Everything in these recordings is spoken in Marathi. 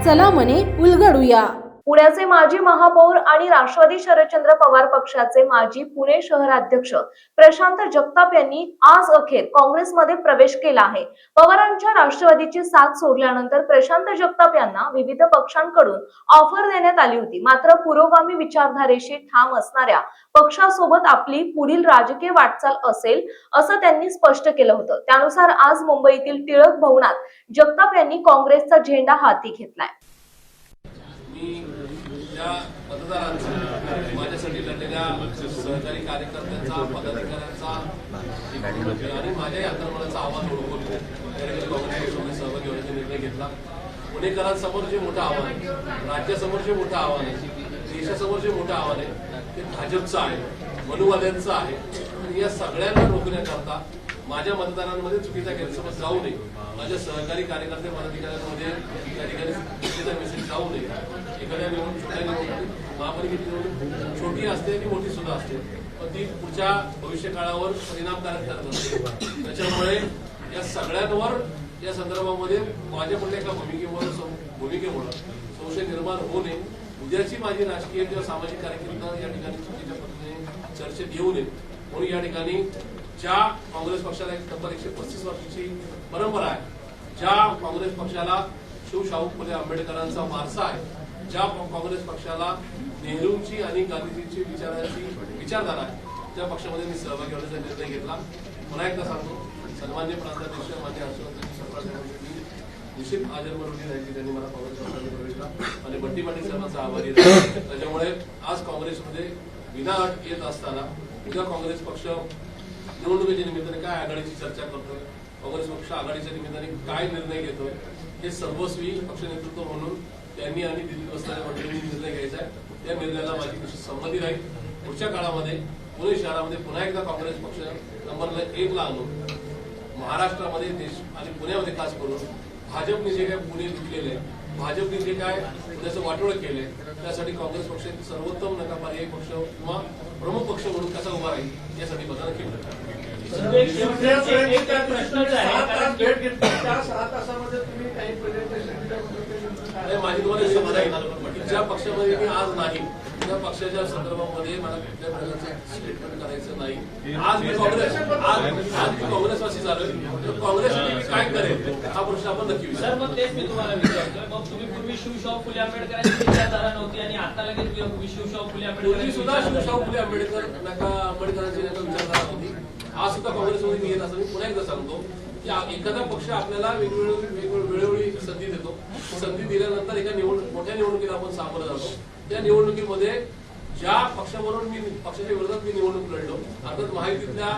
चला मने उलगडूया। पुण्याचे माजी महापौर आणि राष्ट्रवादी शरदचंद्र पवार पक्षाचे माजी पुणे शहराध्यक्ष प्रशांत जगताप यांनी आज अखेर काँग्रेसमध्ये प्रवेश केला आहे। पवारांच्या राष्ट्रवादीची साथ सोडल्यानंतर प्रशांत जगताप यांना विविध पक्षांकडून ऑफर देण्यात आली होती। मात्र पुरोगामी विचारधारेशी ठाम असणाऱ्या पक्षासोबत आपली पुढील राजकीय वाटचाल असेल असं त्यांनी स्पष्ट केलं होतं। त्यानुसार आज मुंबईतील टिळक भवनात जगताप यांनी काँग्रेसचा झेंडा हाती घेतलाय। मी त्या मतदारांचा माझ्यासाठी लढलेल्या सहकारी कार्यकर्त्यांचा पदाधिकाऱ्यांचा आणि माझ्याही अंतर्मनाचा आवाज ओळखून काँग्रेसमध्ये सहभागी होण्याचा निर्णय घेतला। पुणेकरांसमोर जे मोठं आव्हान आहे, राज्यासमोर जे मोठं आव्हान आहे, देशासमोर जे मोठं आव्हान आहे ते भाजपचं आहे, मनुवाद्यांचं आहे। आणि या सगळ्यांना रोखण्याकरता माझ्या मतदारांमध्ये चुकीचा गैरसमज जाऊ नये, माझ्या सहकारी कार्यकर्ते पदाधिकाऱ्यांमध्ये त्या ठिकाणी चुकीचा मेसेज जाऊ नये। एखाद्या छोट्या निवडणूक महापालिकेची निवडणूक छोटी असते आणि मोठी सुद्धा असते, पण ती पुढच्या भविष्य काळावर परिणामकारक ठरत असते। त्याच्यामुळे या सगळ्यांवर या संदर्भामध्ये माझ्याकडल्या एका भूमिकेमुळे संशय निर्माण होऊ नये, उद्याची माझी राजकीय किंवा सामाजिक कार्यकर्ता या ठिकाणी चुकीच्या पद्धतीने चर्चेत येऊ नये म्हणून या ठिकाणी ज्या काँग्रेस पक्षाला एक तब्बल 135 वर्षाची परंपरा आहे, ज्या काँग्रेस पक्षाला शिवशाहू फुले आंबेडकरांचा वारसा आहे, ज्या काँग्रेस पक्षाला नेहरूंची आणि गांधीजींची विचारधारा आहे, त्या पक्षामध्ये मी सहभागी होण्याचा निर्णय घेतला। पुन्हा एकदा सांगतो, सन्मान्य प्रांताध्यक्ष मान्य हर्षवर्धन सरकारने निश्चित आजन्मरुणी राहिली, त्यांनी मला काँग्रेस पक्षामध्ये प्रवेश केला आणि बंटी पाटील साहेबांचा आभारी आहे। त्याच्यामुळे आज काँग्रेसमध्ये विनाअट येत असताना उद्या काँग्रेस पक्ष निवडणुकीच्या निमित्ताने काय आघाडीची चर्चा करतोय, काँग्रेस पक्ष आघाडीच्या निमित्ताने काय निर्णय घेतोय, हे सर्वस्वी पक्ष नेतृत्व म्हणून त्यांनी आणि दिल्लीत बसणाऱ्या मंडळींनी निर्णय घ्यायचा आहे। त्या निर्णयाला माझी निश्चित संमती राहील। पुढच्या काळामध्ये पुणे शहरामध्ये पुन्हा एकदा काँग्रेस पक्ष नंबर 1 ला आणून महाराष्ट्रामध्ये देश आणि पुण्यामध्ये खास करून भाजपने जे काय पुणे लुटलेले आहे, भाजपने जे काय पुण्याचं वाटोळ केलंय, त्यासाठी काँग्रेस पक्ष सर्वोत्तम नका पर्यायी पक्ष किंवा प्रमुख पक्ष म्हणून कसा उभा राहील यासाठी मतदान केलं। माझी तुम्हाला समज आहे, ज्या पक्षामध्ये मी आज नाही त्या पक्षाच्या संदर्भामध्ये मला कुठल्या प्रकारचं स्टेटमेंट करायचं नाही। आज मी काँग्रेसवासी झालोय, तर काँग्रेस काय करेल हा प्रश्न आपण नक्की विचारू। मग तेच मी तुम्हाला विचारतोय, मग तुम्ही पूर्वी शिवशाहू फुले आंबेडकरांची विचारधारा नव्हती आणि आता लगेच शिवशाहू फुले पूर्वी सुद्धा शिवशाहू फुले आंबेडकरांची विचारधारा होती। आज सुद्धा काँग्रेसमध्ये मी येत असं मी पुन्हा एकदा सांगतो की एखादा पक्ष आपल्याला वेळोवेळी संधी देतो, संधी दिल्यानंतर एका मोठ्या निवडणुकीत आपण सामोरं जातो। त्या निवडणुकीमध्ये ज्या पक्षाबरोबर मी पक्षाच्या विरोधात मी निवडणूक लढलो, अर्थात महायुतीतल्या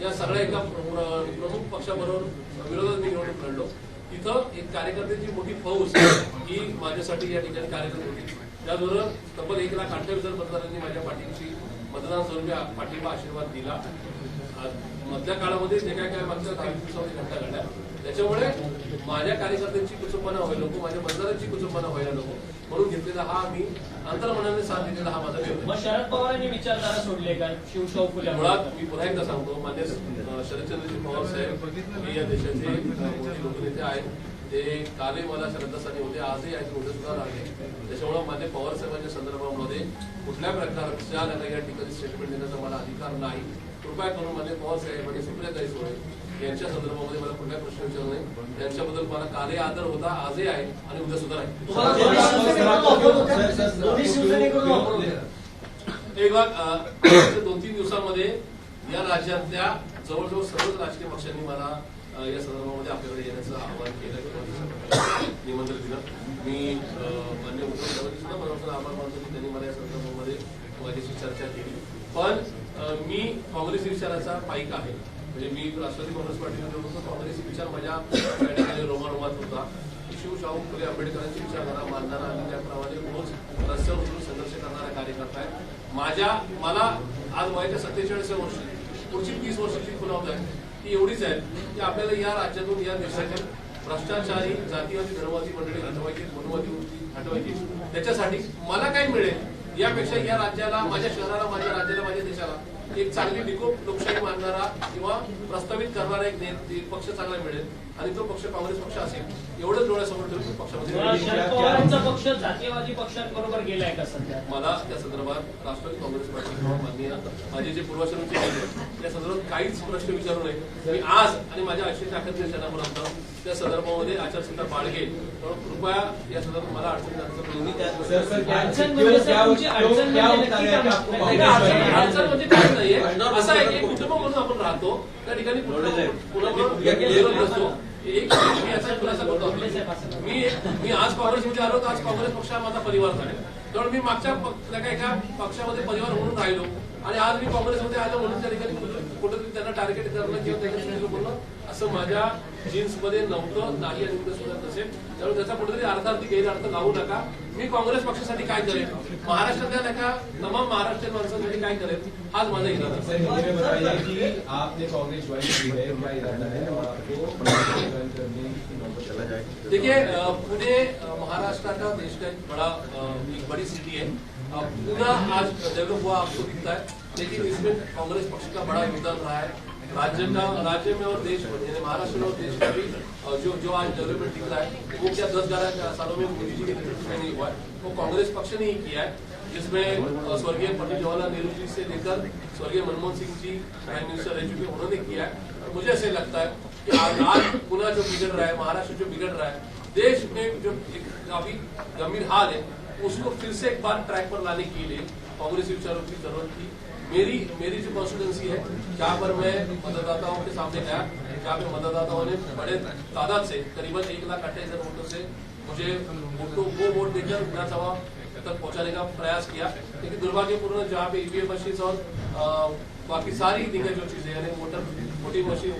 या सगळ्या एका प्रमुख पक्षाबरोबर विरोधात मी निवडणूक लढलो, तिथं एक कार्यकर्त्यांची मोठी फौज ही माझ्यासाठी या ठिकाणी कार्यरत होती। त्याचबरोबर तब्बल 1,28,000 मतदारांनी माझ्या पाठीशी मतदान स्वरूपी पाठिंबा आशीर्वाद दिला। मधल्या काळामध्ये जे काय मागच्या काही दिवसामध्ये घटना घडल्या, त्याच्यामुळे माझ्या कार्यकर्त्यांची कुचंबना व्हायला नको, माझ्या मतदारांची कुचंबना व्हायला नको म्हणून घेतलेला हा मी अंतर्मनाने साथ दिलेला हा माझा निर्णय। मग शरद पवारांनी विचारधारा सोडले का शिवशाहू फुले? मुळात मी पुन्हा एकदा सांगतो, मान्य शरदचंद्रजी पवार साहेब हे या देशाचे मोठे लोकनेते आहेत। ते कालही मला श्रद्धास्थानी होते, आजही आहेत, मोठे सुद्धा राहिले। त्याच्यामुळे मान्य पवार साहेबांच्या संदर्भामध्ये कुठल्या प्रकारच्या या ठिकाणी स्टेटमेंट देण्याचा मला अधिकार नाही। कृपया करून मान्य पवार साहेब आणि सुप्रियाताई सुळे यांच्या संदर्भामध्ये मला कुठल्या प्रश्न विचारला नाही। त्यांच्याबद्दल मला कालही आदर होता, आजही आहे आणि उद्या सुद्धा राहील। एक बात, 2-3 दिवसांमध्ये या राज्यातल्या जवळजवळ सर्वच राजकीय पक्षांनी मला या संदर्भामध्ये आपल्याकडे येण्याचं आवाहन केलं, निमंत्रण दिलं। मी मान्य उद्धव साहेबांनी सुद्धा मला आभार मानतो की त्यांनी मला या संदर्भामध्ये माझ्याशी चर्चा केली। पण मी काँग्रेसी विचाराचा पाईक आहे, म्हणजे मी राष्ट्रवादी काँग्रेस पार्टीमध्ये होतो, काँग्रेसी विचार माझ्या रोमारोमात होता। शिवशाहू फुले आंबेडकरांची विचारधारा मानणारा आणि त्याप्रमाणे रोज रस्त्यावर उतरून संघर्ष करणारा कार्यकर्ता आहे। मला आज वयाच्या 47 वर्षी पुढची 30 वर्षाची खुणावत आहे ती एवढीच आहे की आपल्याला या राज्यातून या देशातील भ्रष्टाचारी जातीवादी धर्मवादी मंडळी हटवायची, मनुवादी वृत्ती हटवायची। त्याच्यासाठी मला काय मिळेल यापेक्षा या राज्याला, माझ्या शहराला, माझ्या राज्याला, माझ्या देशाला एक चांगली निकोप लोकशाही मानणारा किंवा प्रस्तावित करणारा एक पक्ष चांगला मिळेल आणि तो पक्ष काँग्रेस पक्ष असेल एवढंच डोळ्यासमोर ठेवून पक्षामध्ये शरद पवारांचा पक्ष जातीयवादी पक्षांबरोबर गेलाय का सध्या? मला त्या संदर्भात राष्ट्रवादी काँग्रेस पार्टी किंवा माननीय माझे जे पूर्वाश्रमीचे नेते त्या संदर्भात काहीच प्रश्न विचारू नये. मी आज आणि माझ्या 800 जनापर्यंत त्या संदर्भामध्ये आचारसंहिता बाळगेल. त्यामुळे कृपया या संदर्भात मला अडचण अडचण म्हणजे काय नाहीये. असं आहे की कुटुंब म्हणून आपण राहतो त्या ठिकाणी नसतो. एक मी याचा खुलासा करतो. मी आज काँग्रेसमध्ये आलो तर आज काँग्रेस पक्ष हा माझा परिवार झाला. त्यामुळे मी मागच्या एका पक्षामध्ये परिवार म्हणून राहिलो आणि आज मी काँग्रेसमध्ये आलो म्हणून त्या ठिकाणी कुठेतरी त्यांना टार्गेट करणं किंवा त्याच्यासाठी बोलणं असं माझ्या जीन्समध्ये नव्हतं, नाही आणि उद्या सुद्धा नसेल. त्यामुळे त्याचा कुठेतरी अर्थार्थी गैरअर्थ लावू नका. मी काँग्रेस पक्षासाठी काय करेन, महाराष्ट्रातल्या एका तमाम महाराष्ट्रीयन माणसांसाठी काय करेन, हाच माझा इरादा आहे. आपने कांग्रेस ज्वाइन की है, क्या इरादा है और आपको ज्वाइन करने की नौबत चला जाए? देखिए पुणे महाराष्ट्र का देश का एक बड़ी सिटी है. पूना आज डेवलप हुआ आपको दिखता है, लेकिन इसमें कांग्रेस पक्ष का बड़ा योगदान रहा है. राज्य में और देश में, यानी महाराष्ट्र में और देश में भी जो आज डेवलपमेंट दिख रहा है वो क्या 10-11 सालों में मोदी जी के नेतृत्व में नहीं हुआ है, वो कांग्रेस पक्ष ने ही किया है. जिसमें स्वर्गीय पंडित जवाहरलाल नेहरू जी से लेकर स्वर्गीय मनमोहन सिंह जी प्राइम मिनिस्टर रह चुके, उन्होंने किया है. और मुझे ऐसे लगता है कि आज पुणे जो बिगड़ रहा है, महाराष्ट्र जो बिगड़ रहा है, देश में जो एक काफी गंभीर हाल है, उसको फिर से एक बार ट्रैक पर लाने के लिए कांग्रेसी विचारों की जरूरत थी. मेरी जो कॉन्स्टिट्यूंसी है, जहाँ पर मैं मतदाताओं के सामने गया, जहाँ पे मतदाताओं ने बड़े तादाद से करीबन 1,68,000 वोटों से मुझे वो वोट देकर विधानसभा तक पहुंचाने का प्रयास किया. लेकिन दुर्भाग्यपूर्ण जहाँ पे ईवीएम मशीन और बाकी सारी दिग्गज जो चीजें, यानी वोटर मशीन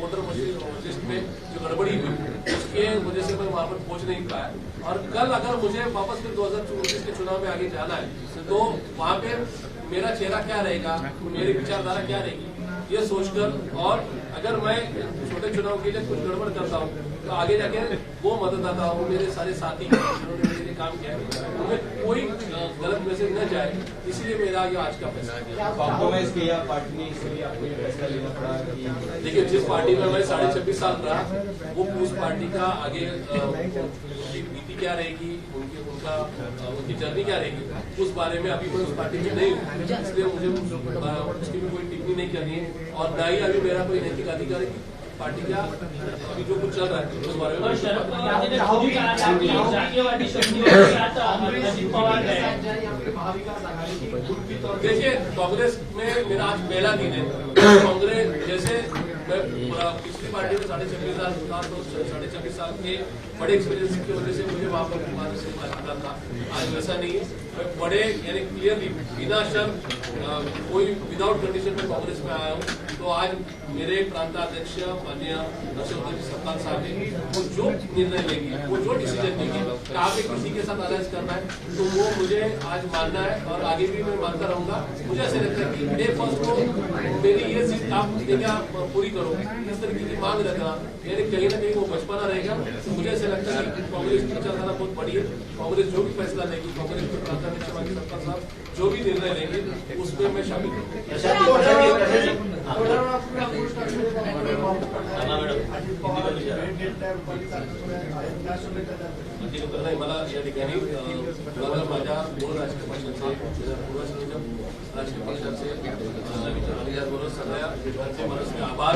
लिस्ट में जो गड़बड़ी हुई, उसके वजह से मैं वहां पर पहुंच नहीं पाया. और कल अगर मुझे वापस फिर 2024 के चुनाव में आगे जाना है तो वहां पे मेरा चेहरा क्या रहेगा, मेरी विचारधारा क्या रहेगी, ये सोचकर, और अगर मैं छोटे चुनाव के लिए कुछ गड़बड़ करता हूँ तो आगे जाके वो मतदाता हो, मेरे सारे साथी जिन्होंने मेरे लिए काम किया है, उन्हें कोई गलत मैसेज न जाए, इसलिए मेरा ये आज का फैसला किया. कॉम्प्रोमाइज किया पार्टी ने, इसलिए आपको ये फैसला लेना पड़ा कि देखिए, जिस पार्टी में मैं 26.5 साल रहा, वो उस पार्टी का आगे नीति क्या रहेगी, उनकी जर्नी क्या रहेगी, उस बारे में अभी मैं उस पार्टी में नहीं हूँ, इसलिए मुझे उसकी भी कोई टिप्पणी नहीं करनी है. और न ही अभी मेरा कोई नैतिक अधिकार है पार्टी का अभी जो कुछ चल रहा है उस बारे में. शरद पवार जी ने खुद ही कहा था कि जातीयवादी शक्तियों के साथ अजित पवार गए. देखिए, कांग्रेस में मेरा आज पहला दिन है. कांग्रेस जैसे मैं पिछली पार्टी में 26.5 साल के बड़े एक्सपीरियंस की वजह से मुझे वहां पर आता था. आज वैसा नहीं है. मैं बड़े यानी क्लियरली बिना शर्त कोई विदाउट कंडीशन में कांग्रेस में आया हूँ. तो आज मेरे प्रांताध्यक्ष माननीय नरसिंह सरकार साहब ने वो जो निर्णय लेंगे, वो जो डिसीजन लेंगे, कहाँ पे किसी के साथ अलायंस करना है, तो वो मुझे आज मानना है और आगे भी मैं मानता रहूंगा. मुझे ऐसे लगता है कि डे फर्स्ट को मेरी ये चीज आप क्या पूरी करो, इस तरीके की मांग रखना, यानी कहीं ना कहीं वो बचपना रहेगा. तो मुझे ऐसे लगता है कि कांग्रेस की विचारधारा बहुत बड़ी है. कांग्रेस जो भी फैसला लेगी, कांग्रेस के प्रांताध्यक्ष माननीय सरकार साहब जो भी निर्णय लेंगे, उसमें मैं शामिल हूँ. नाही, मला या ठिकाणी मला माझ्या मूळ राजकीय पक्षाचे, पूर्वाश्रमीच्या राजकीय पक्षाचे, त्याचबरोबर सगळ्या विद्वानांचे मनस्वी आभार.